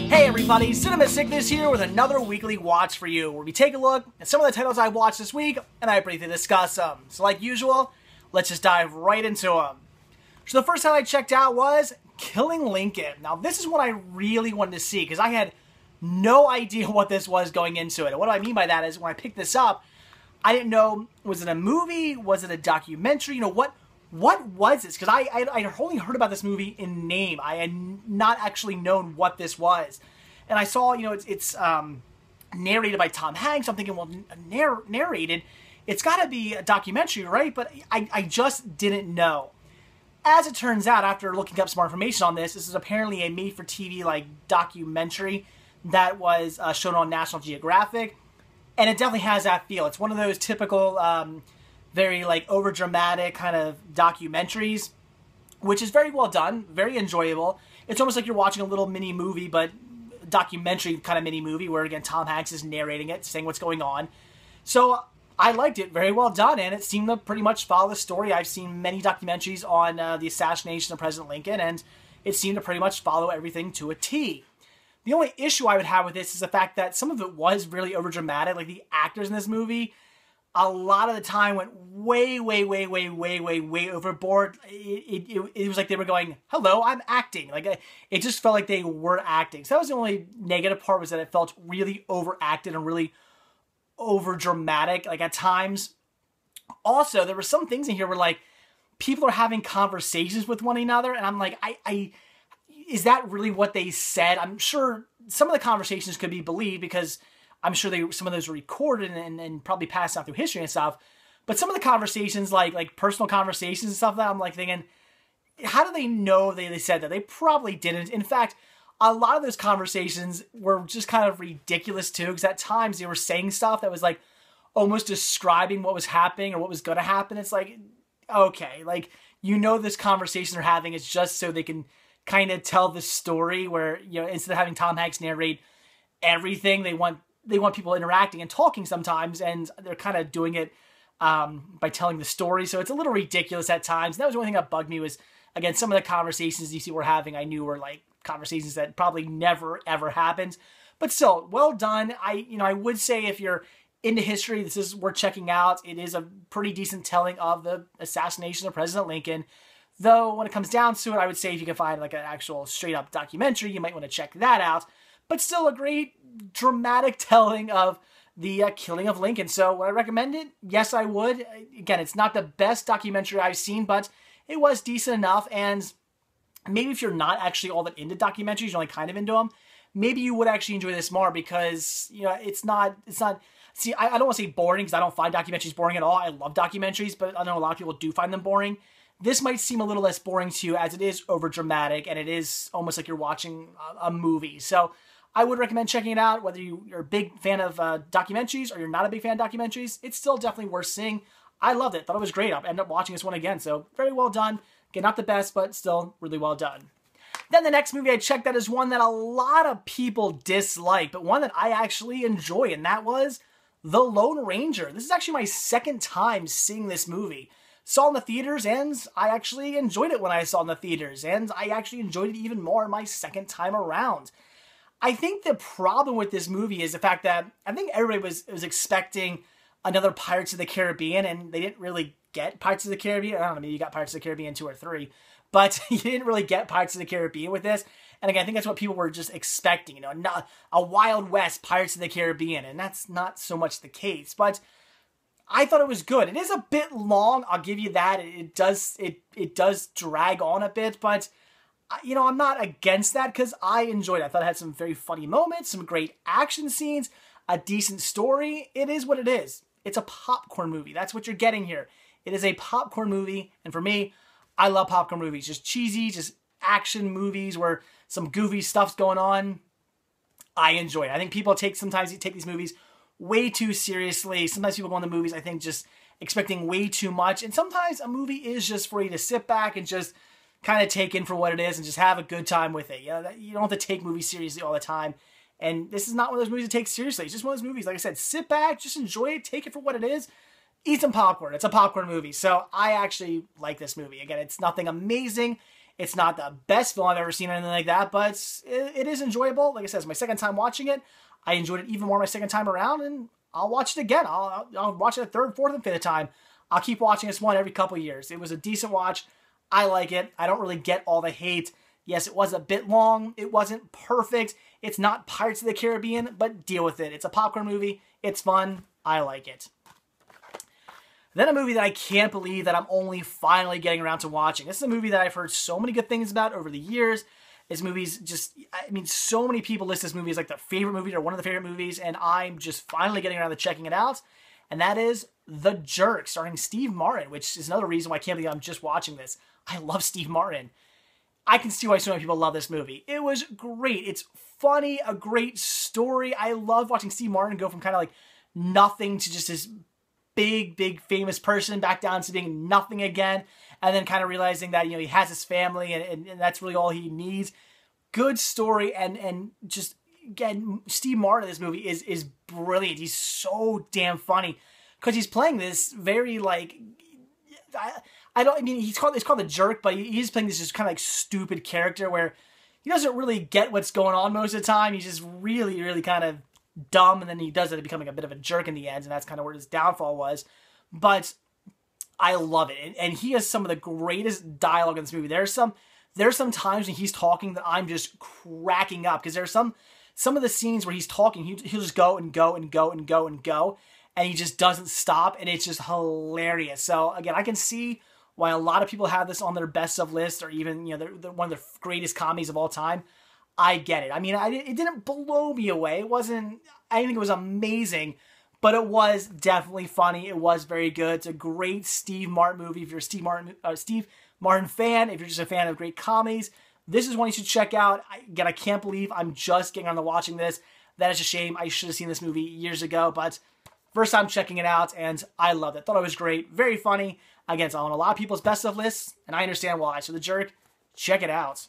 Hey everybody, Cinema Sickness here with another weekly watch for you, where we take a look at some of the titles I watched this week, and I briefly discuss them. So like usual, let's just dive right into them. So the first title I checked out was Killing Lincoln. Now this is what I really wanted to see, because I had no idea what this was going into it. And what I mean by that is, when I picked this up, I didn't know, was it a movie? Was it a documentary? You know, what was this? Because I only heard about this movie in name. I had not actually known what this was. And I saw, you know, it's narrated by Tom Hanks. I'm thinking, well, narrated, it's got to be a documentary, right? But I just didn't know. As it turns out, after looking up some more information on this, this is apparently a made-for-TV like documentary that was shown on National Geographic. And it definitely has that feel. It's one of those typical, very like over-dramatic kind of documentaries, which is very well done, very enjoyable. It's almost like you're watching a little mini movie, but documentary kind of mini movie where, again, Tom Hanks is narrating it, saying what's going on. So I liked it, very well done, and it seemed to pretty much follow the story. I've seen many documentaries on the assassination of President Lincoln, and it seemed to pretty much follow everything to a T. The only issue I would have with this is the fact that some of it was really overdramatic. Like, the actors in this movie, a lot of the time went way overboard. It was like they were going, hello, I'm acting. Like, it just felt like they were acting. So that was the only negative part, was that it felt really overacted and really overdramatic, like, at times. Also, there were some things in here where, like, people are having conversations with one another, and I'm like, is that really what they said? I'm sure some of the conversations could be believed, because I'm sure some of those were recorded and probably passed out through history and stuff. But some of the conversations, like personal conversations and stuff, that I'm like thinking, how do they know they said that? They probably didn't. In fact, a lot of those conversations were just kind of ridiculous too, because at times they were saying stuff that was like almost describing what was happening or what was going to happen. It's like, okay, like, you know, this conversation they're having is just so they can kind of tell the story, where, you know, instead of having Tom Hanks narrate everything, they want people interacting and talking sometimes, and they're kind of doing it by telling the story. So it's a little ridiculous at times. And that was the only thing that bugged me, was, again, some of the conversations you see we're having, I knew were like conversations that probably never ever happened. But still, well done. I would say, if you're into history, this is worth checking out. It is a pretty decent telling of the assassination of President Lincoln. Though, when it comes down to it, I would say if you can find like an actual straight-up documentary, you might want to check that out. But still a great dramatic telling of the killing of Lincoln. So would I recommend it? Yes, I would. Again, it's not the best documentary I've seen, but it was decent enough. And maybe if you're not actually all that into documentaries, you're only kind of into them, maybe you would actually enjoy this more, because, you know, it's not, see, I don't want to say boring, because I don't find documentaries boring at all. I love documentaries, but I know a lot of people do find them boring. This might seem a little less boring to you, as it is overdramatic, and it is almost like you're watching a movie. So I would recommend checking it out, whether you're a big fan of documentaries or you're not a big fan of documentaries. It's still definitely worth seeing. I loved it. Thought it was great. I'll end up watching this one again. So very well done. Again, not the best, but still really well done. Then the next movie I checked out is one that a lot of people dislike, but one that I actually enjoy, and that was The Lone Ranger. This is actually my second time seeing this movie. Saw in the theaters, and I actually enjoyed it when I saw it in the theaters, and I actually enjoyed it even more my second time around. I think the problem with this movie is the fact that I think everybody was expecting another Pirates of the Caribbean, and they didn't really get Pirates of the Caribbean. I don't know, maybe you got Pirates of the Caribbean 2 or 3, but you didn't really get Pirates of the Caribbean with this. And again, I think that's what people were just expecting, you know, not a Wild West Pirates of the Caribbean, and that's not so much the case. But I thought it was good. It is a bit long, I'll give you that. It does drag on a bit, but, you know, I'm not against that, because I enjoyed it. I thought it had some very funny moments, some great action scenes, a decent story. It is what it is. It's a popcorn movie. That's what you're getting here. It is a popcorn movie, and for me, I love popcorn movies. Just cheesy, just action movies where some goofy stuff's going on. I enjoy it. I think people sometimes take these movies way too seriously. Sometimes people go into movies, I think, just expecting way too much. And sometimes a movie is just for you to sit back and just kind of take in for what it is and just have a good time with it. You know, you don't have to take movies seriously all the time. And this is not one of those movies to take seriously. It's just one of those movies, like I said, sit back, just enjoy it, take it for what it is. eat some popcorn. It's a popcorn movie. So I actually like this movie. Again, it's nothing amazing. It's not the best film I've ever seen or anything like that, but it is enjoyable. Like I said, it's my second time watching it. I enjoyed it even more my second time around, and I'll watch it again. I'll watch it a third, fourth, and fifth time. I'll keep watching this one every couple years. It was a decent watch. I like it. I don't really get all the hate. Yes, it was a bit long. It wasn't perfect. It's not Pirates of the Caribbean, but deal with it. It's a popcorn movie. It's fun. I like it. Then a movie that I can't believe that I'm only finally getting around to watching. This is a movie that I've heard so many good things about over the years. This movie's just, I mean, so many people list this movie as like their favorite movie or one of the favorite movies, and I'm just finally getting around to checking it out. And that is The Jerk, starring Steve Martin, which is another reason why I can't believe I'm just watching this. I love Steve Martin. I can see why so many people love this movie. It was great. It's funny, a great story. I love watching Steve Martin go from kind of like nothing to just this big famous person back down to being nothing again, and then kind of realizing that, you know, he has his family and that's really all he needs. Good story, and just, again, Steve Martin in this movie is brilliant. He's so damn funny because he's playing this very, like, I mean, it's called The Jerk, but he's playing this just kind of like stupid character where he doesn't really get what's going on most of the time. He's just really kind of dumb, and then he does it becoming a bit of a jerk in the end, and that's kind of where his downfall was. But I love it, and he has some of the greatest dialogue in this movie. There's some times when he's talking that I'm just cracking up, because there's some of the scenes where he's talking, he'll just go and go, and he just doesn't stop, and it's just hilarious. So again, I can see why a lot of people have this on their best of list, or even, you know, they're one of the greatest comedies of all time. I get it. I mean, it didn't blow me away. I didn't think it was amazing, but it was definitely funny. It was very good. It's a great Steve Martin movie. If you're a Steve Martin fan, if you're just a fan of great comedies, this is one you should check out. Again, I can't believe I'm just getting on to watching this. That is a shame. I should have seen this movie years ago, but first time checking it out, and I loved it. Thought it was great. Very funny. Again, it's on a lot of people's best of lists, and I understand why. So The Jerk, check it out.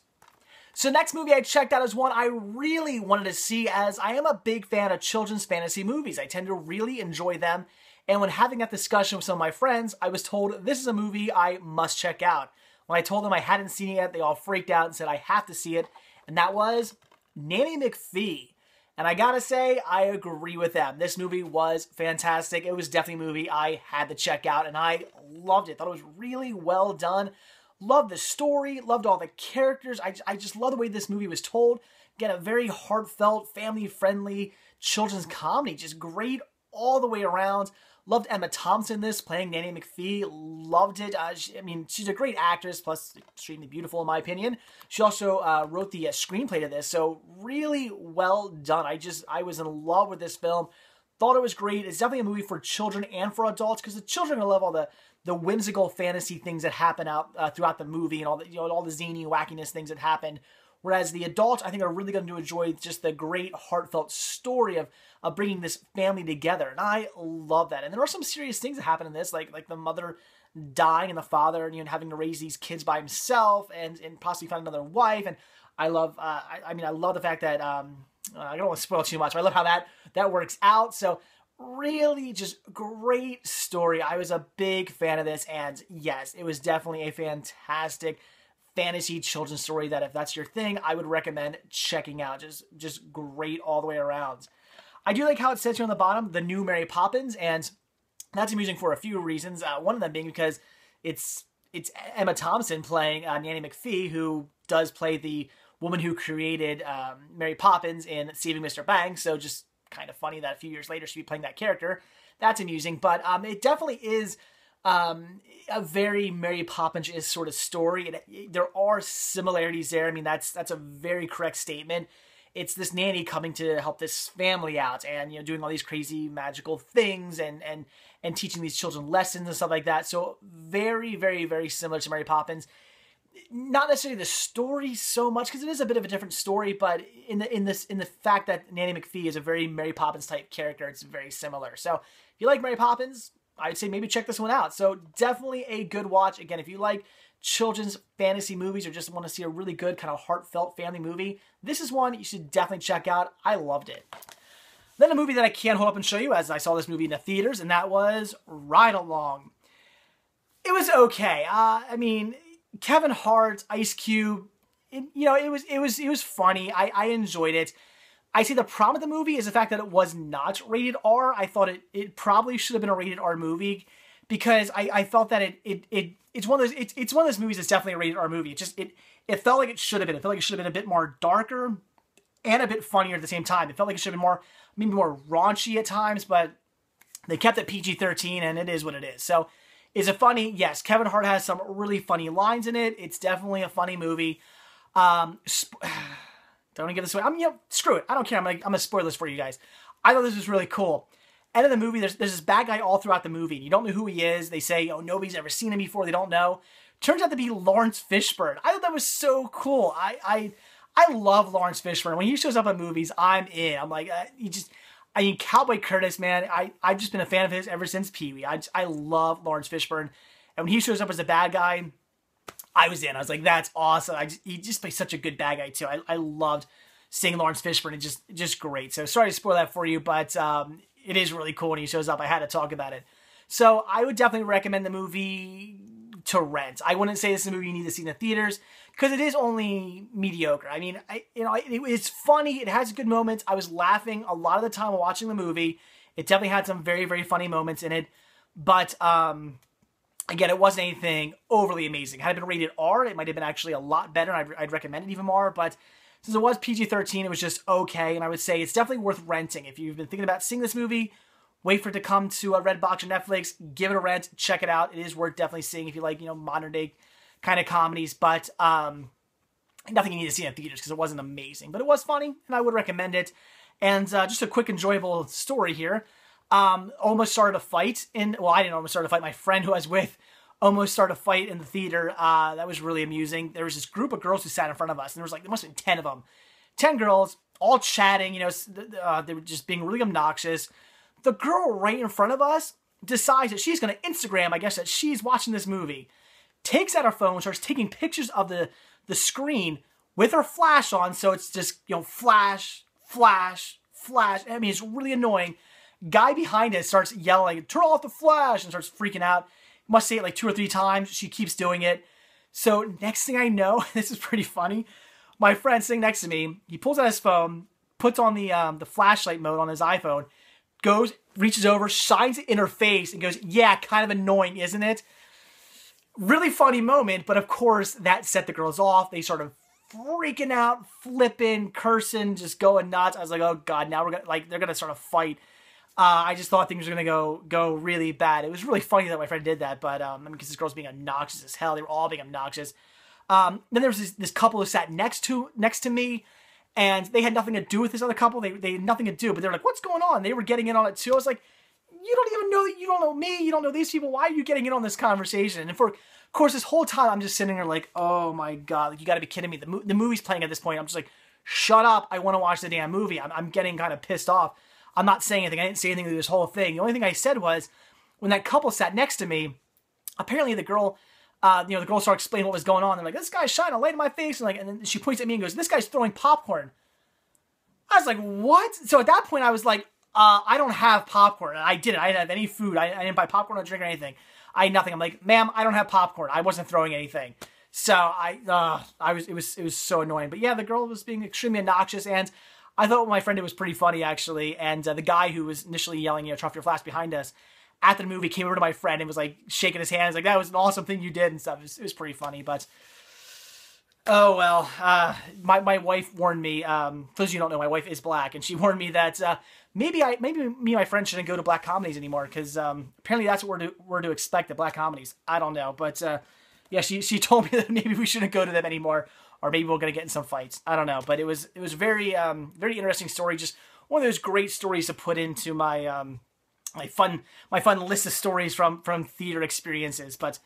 So next movie I checked out is one I really wanted to see, as I am a big fan of children's fantasy movies. I tend to really enjoy them, and when having that discussion with some of my friends, I was told this is a movie I must check out. When I told them I hadn't seen it yet, they all freaked out and said I have to see it, and that was Nanny McPhee. And I gotta say, I agree with them. This movie was fantastic. It was definitely a movie I had to check out, and I loved it. Thought it was really well done. Loved the story, loved all the characters. I just love the way this movie was told. Again, a very heartfelt, family-friendly children's comedy. Just great all the way around. Loved Emma Thompson in this, playing Nanny McPhee. Loved it. I mean, she's a great actress, plus extremely beautiful in my opinion. She also wrote the screenplay to this, so really well done. I was in love with this film. Thought it was great. It's definitely a movie for children and for adults, because the children will love all the whimsical fantasy things that happen out throughout the movie, and all the, you know, all the zany wackiness things that happen. Whereas the adults, I think, are really going to enjoy just the great heartfelt story of bringing this family together, and I love that. And there are some serious things that happen in this, like the mother dying and the father, you know, having to raise these kids by himself and possibly find another wife. And I love, I mean, I love the fact that I don't want to spoil too much, but I love how that works out. So really just great story. I was a big fan of this, and yes, it was definitely a fantastic fantasy children's story that, if that's your thing, I would recommend checking out. Just great all the way around. I do like how it says here on the bottom, the new Mary Poppins, and that's amusing for a few reasons. One of them being because it's Emma Thompson playing Nanny McPhee, who does play the woman who created Mary Poppins in Saving Mr. Banks, so just kind of funny that a few years later she'd be playing that character. That's amusing, but it definitely is a very Mary Poppins-ish sort of story. There are similarities there. I mean, that's a very correct statement. It's this nanny coming to help this family out, and, you know, doing all these crazy magical things and teaching these children lessons and stuff like that. So very similar to Mary Poppins. Not necessarily the story so much, because it is a bit of a different story, but in the fact that Nanny McPhee is a very Mary Poppins type character, it's very similar. So if you like Mary Poppins, I'd say maybe check this one out. So definitely a good watch. Again, if you like children's fantasy movies or just want to see a really good kind of heartfelt family movie, this is one you should definitely check out. I loved it. Then a movie that I can't hold up and show you, as I saw this movie in the theaters, and that was Ride Along. It was okay. I mean, Kevin Hart, Ice Cube, it was funny. I enjoyed it. I say the problem with the movie is the fact that it was not rated R. I thought it probably should have been a rated R movie, because I felt that it's one of those movies that's definitely a rated R movie. It felt like it should have been. It felt like it should have been a bit more darker and a bit funnier at the same time. It felt like it should have been maybe more raunchy at times, but they kept it PG-13, and it is what it is. So, is it funny? Yes. Kevin Hart has some really funny lines in it. It's definitely a funny movie. Don't give this away. Screw it. I don't care. I'm gonna spoil this for you guys. I thought this was really cool. End of the movie, there's this bad guy all throughout the movie. You don't know who he is. They say, oh, nobody's ever seen him before. They don't know. Turns out to be Lawrence Fishburne. I thought that was so cool. I love Lawrence Fishburne. When he shows up in movies, I'm in. I'm like, Cowboy Curtis, man, I've just been a fan of his ever since Pee-wee. I love Lawrence Fishburne. And when he shows up as a bad guy, I was in. I was like, that's awesome. He just plays such a good bad guy, too. I loved seeing Lawrence Fishburne. It's just great. So sorry to spoil that for you, but it is really cool when he shows up. I had to talk about it. So I would definitely recommend the movie to rent. I wouldn't say this is a movie you need to see in the theaters, because it is only mediocre. I mean, it's funny. It has good moments. I was laughing a lot of the time while watching the movie. It definitely had some very, very funny moments in it. But, again, it wasn't anything overly amazing. Had it been rated R, it might have been actually a lot better. I'd recommend it even more. But since it was PG-13, it was just okay. And I would say it's definitely worth renting. If you've been thinking about seeing this movie, wait for it to come to a Redbox or Netflix. Give it a rent. Check it out. It is worth definitely seeing if you like, modern day kind of comedies. But nothing you need to see in theaters, because it wasn't amazing. But it was funny, and I would recommend it. And just a quick, enjoyable story here. Almost started a fight I didn't almost start a fight. My friend who I was with almost started a fight in the theater. That was really amusing. There was this group of girls who sat in front of us, and there must have been 10 of them. 10 girls, all chatting, they were just being really obnoxious. The girl right in front of us decides that she's going to Instagram, I guess, that she's watching this movie. Takes out her phone, starts taking pictures of the screen with her flash on, so it's just, flash, flash, flash. I mean, it's really annoying. Guy behind us starts yelling, turn off the flash, and starts freaking out. Must say it like 2 or 3 times. She keeps doing it. So next thing I know, this is pretty funny. My friend sitting next to me, he pulls out his phone, puts on the flashlight mode on his iPhone, goes, reaches over, shines it in her face, and goes, yeah, kind of annoying, isn't it? Really funny moment, but of course, that set the girls off. They started freaking out, flipping, cursing, just going nuts. I was like, oh God, now they're gonna start a fight. I just thought things were gonna go really bad. It was really funny that my friend did that, but because this girl's being obnoxious as hell. They were all being obnoxious. Then there was this couple who sat next to me, and they had nothing to do with this other couple. They had nothing to do, but they're like, what's going on? They were getting in on it too. I was like, you don't even know that you don't know me. You don't know these people. Why are you getting in on this conversation? And of course, this whole time, I'm just sitting there like, oh my God, like, you got to be kidding me. The movie's playing at this point. I'm just like, shut up. I want to watch the damn movie. I'm getting kind of pissed off. I'm not saying anything. I didn't say anything through this whole thing. The only thing I said was, when that couple sat next to me, apparently the girl, the girl started explaining what was going on. They're like, this guy's shining a light in my face. And then she points at me and goes, this guy's throwing popcorn. I was like, what? So at that point, I was like, I don't have popcorn. And I didn't. I didn't have any food. I didn't buy popcorn or drink or anything. I had nothing. I'm like, ma'am, I don't have popcorn. I wasn't throwing anything. So it was so annoying. But yeah, the girl was being extremely obnoxious, and I thought what my friend did was pretty funny, actually. And the guy who was initially yelling, turn off your flash behind us, after the movie came over to my friend and was like shaking his hands, like, that was an awesome thing you did and stuff. It was pretty funny, but oh well. My wife warned me. For those of you who don't know, my wife is black, and she warned me that maybe me and my friend shouldn't go to black comedies anymore, because apparently that's what we're to expect at black comedies. I don't know, but yeah, she told me that maybe we shouldn't go to them anymore, or maybe we're gonna get in some fights. I don't know, but it was very very interesting story. Just one of those great stories to put into my my fun list of stories from theater experiences. But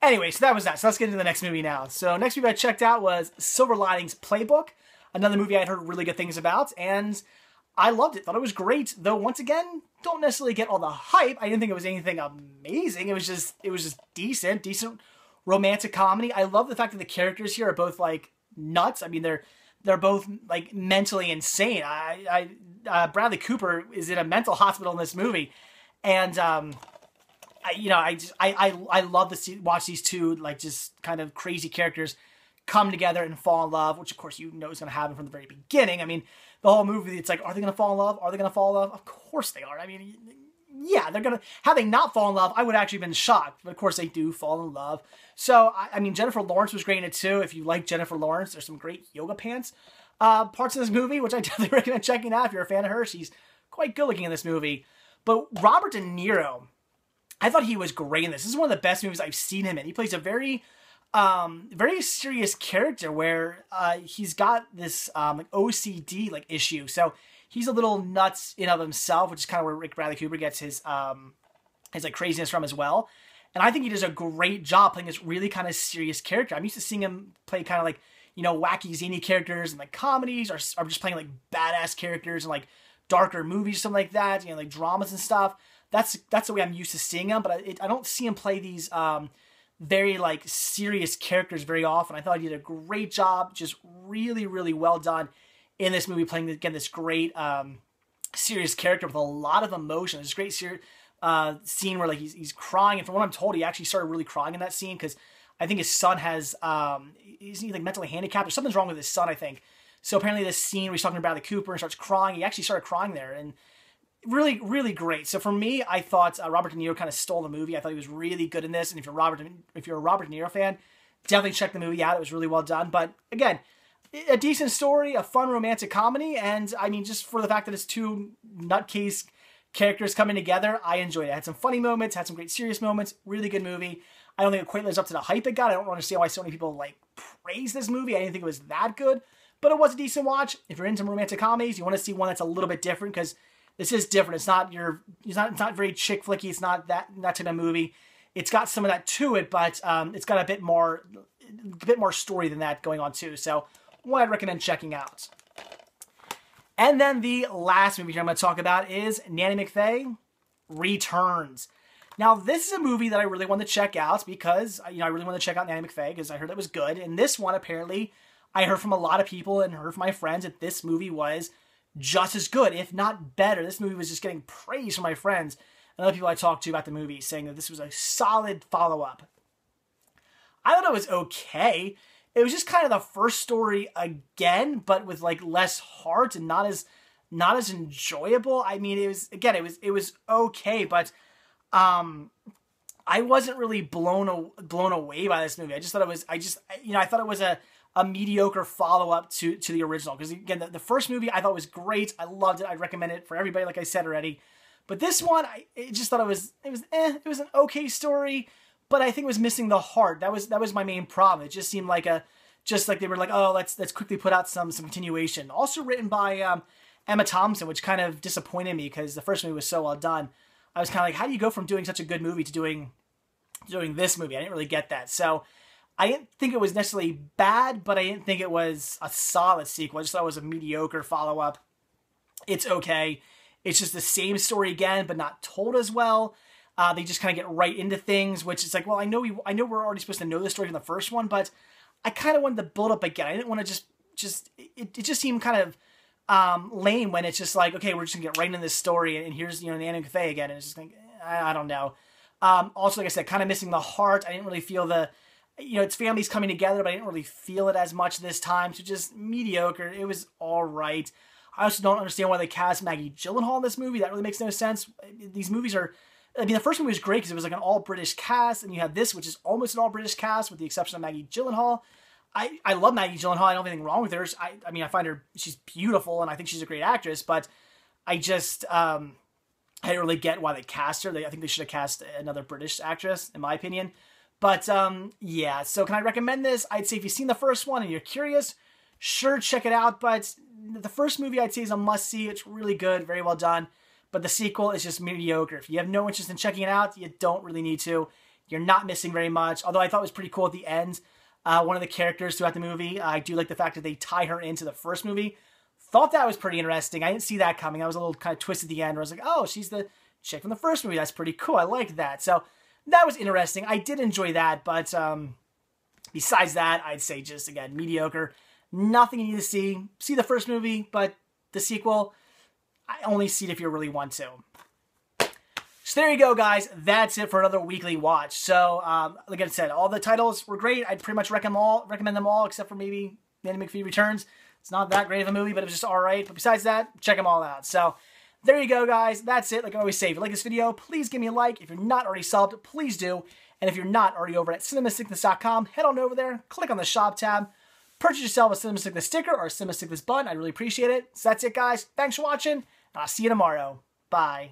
anyway, so that was that. So let's get into the next movie now. So next movie I checked out was Silver Linings Playbook, another movie I'd heard really good things about, and I loved it. Thought it was great, though once again, don't necessarily get all the hype. I didn't think it was anything amazing. It was just decent romantic comedy. I love the fact that the characters here are both like nuts. I mean, they're they're both like mentally insane. Bradley Cooper is in a mental hospital in this movie, and I love to watch these two like just kind of crazy characters come together and fall in love, which of course is going to happen from the very beginning. I mean, the whole movie, it's like, are they going to fall in love? Are they going to fall in love? Of course they are. I mean, yeah, they're going to, had they not fall in love, I would have actually been shocked. But of course they do fall in love. So, I mean, Jennifer Lawrence was great in it too. If you like Jennifer Lawrence, there's some great yoga pants parts of this movie, which I definitely recommend checking out if you're a fan of her. She's quite good looking in this movie. But Robert De Niro, I thought he was great in this. This is one of the best movies I've seen him in. He plays a very serious character where he's got this like OCD like issue. So he's a little nuts in of himself, which is kind of where Rick Bradley Cooper gets his like craziness from as well. And I think he does a great job playing this really kind of serious character. I'm used to seeing him play kind of like, you know, wacky zany characters in like comedies, or just playing like badass characters in like darker movies, something like that, you know, like dramas and stuff. That's the way I'm used to seeing him, but I don't see him play these very like serious characters very often. I thought he did a great job, just really, really well done in this movie, playing again this great serious character with a lot of emotion. There's a great scene where like he's crying, and from what I'm told, he actually started really crying in that scene because I think his son has isn't he like mentally handicapped or something's wrong with his son, I think. So apparently this scene where he's talking to Bradley Cooper and starts crying, he actually started crying there, and really, really great. So for me, I thought Robert De Niro kind of stole the movie. I thought he was really good in this, and if you're a Robert De Niro fan, definitely check the movie out. It was really well done. But again, a decent story, a fun romantic comedy, and I mean, just for the fact that it's two nutcase characters coming together, I enjoyed it. It had some funny moments, had some great serious moments. Really good movie. I don't think it quite lives up to the hype it got. I don't understand why so many people like praise this movie. I didn't think it was that good, but it was a decent watch. If you're into romantic comedies, you want to see one that's a little bit different, because this is different. It's not very chick flicky. It's not that type of movie. It's got some of that to it, but it's got a bit more story than that going on too. So one I'd recommend checking out. And then the last movie I'm going to talk about is Nanny McPhee Returns. Now, this is a movie that I really want to check out because, you know, I really want to check out Nanny McPhee because I heard it was good. And this one, apparently, I heard from a lot of people and heard from my friends that this movie was just as good, if not better. This movie was just getting praise from my friends and other people I talked to about the movie, saying that this was a solid follow-up. I thought it was okay. It was just kind of the first story again, but with like less heart and not as enjoyable. I mean, it was okay, but I wasn't really blown away by this movie. I just thought it was I thought it was a mediocre follow-up to the original, because again, the first movie I thought was great. I loved it. I'd recommend it for everybody, like I said already. But this one, I just thought it was an okay story, but I think it was missing the heart. That was my main problem. It just seemed like they were like, oh, let's quickly put out some continuation. Also written by Emma Thompson, which kind of disappointed me because the first movie was so well done. I was kind of like, how do you go from doing such a good movie to doing this movie? I didn't really get that. So I didn't think it was necessarily bad, but I didn't think it was a solid sequel. I just thought it was a mediocre follow-up. It's okay. It's just the same story again, but not told as well. They just kind of get right into things, which is like, well, I know we're already supposed to know the story from the first one, but I kind of wanted to build up again. I didn't want to it just seemed kind of lame when it's just like, okay, we're just gonna get right into this story, and here's, you know, Nanny McPhee again, and it's just like, I don't know. Also, like I said, kind of missing the heart. I didn't really feel it's families coming together, but I didn't really feel it as much this time. So just mediocre. It was all right. I also don't understand why they cast Maggie Gyllenhaal in this movie. That really makes no sense. These movies are, I mean, the first movie was great because it was like an all-British cast, and you have this, which is almost an all-British cast with the exception of Maggie Gyllenhaal. I love Maggie Gyllenhaal. I don't have anything wrong with her. I mean, I find her, she's beautiful, and I think she's a great actress, but I just, I didn't really get why they cast her. I think they should have cast another British actress, in my opinion. But, yeah, so can I recommend this? I'd say if you've seen the first one and you're curious, sure, check it out, but the first movie I'd say is a must-see. It's really good, very well done, but the sequel is just mediocre. If you have no interest in checking it out, you don't really need to. You're not missing very much, although I thought it was pretty cool at the end. One of the characters throughout the movie, I do like the fact that they tie her into the first movie. Thought that was pretty interesting. I didn't see that coming. I was a little kind of twisted at the end where I was like, oh, she's the chick from the first movie. That's pretty cool. I liked that. So that was interesting. I did enjoy that, but besides that, I'd say just, again, mediocre. Nothing you need to see. See the first movie, but the sequel, I only see it if you really want to. So there you go, guys. That's it for another weekly watch. So, like I said, all the titles were great. I'd pretty much recommend them all, except for maybe Nanny McPhee Returns. It's not that great of a movie, but it was just all right. But besides that, check them all out. So there you go, guys. That's it. Like I always say, if you like this video, please give me a like. If you're not already subbed, please do. And if you're not already over at cinemasickness.com, head on over there, click on the shop tab, purchase yourself a Cinema Sickness sticker or a Cinema Sickness button. I'd really appreciate it. So that's it, guys. Thanks for watching, and I'll see you tomorrow. Bye.